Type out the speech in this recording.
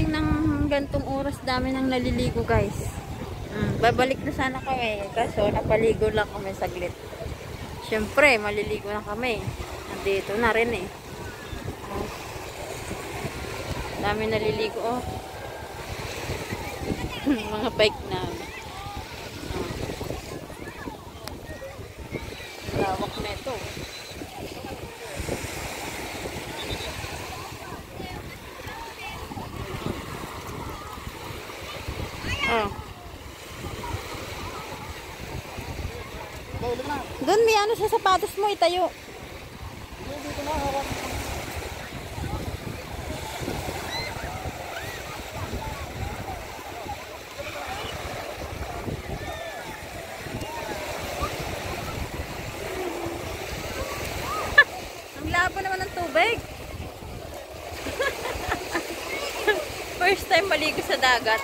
pagdating ng gantong oras, dami nang naliligo guys. Babalik na sana kami. Kaso napaligo lang kami saglit. Siyempre, maliligo na kami. Nandito na rin eh. Dami naliligo oh. Mga bike na. Lawak na ito. Oh. Doon may ano sa sapatos mo, itayo. Ang labo naman ng tubig. First time maligo sa dagat.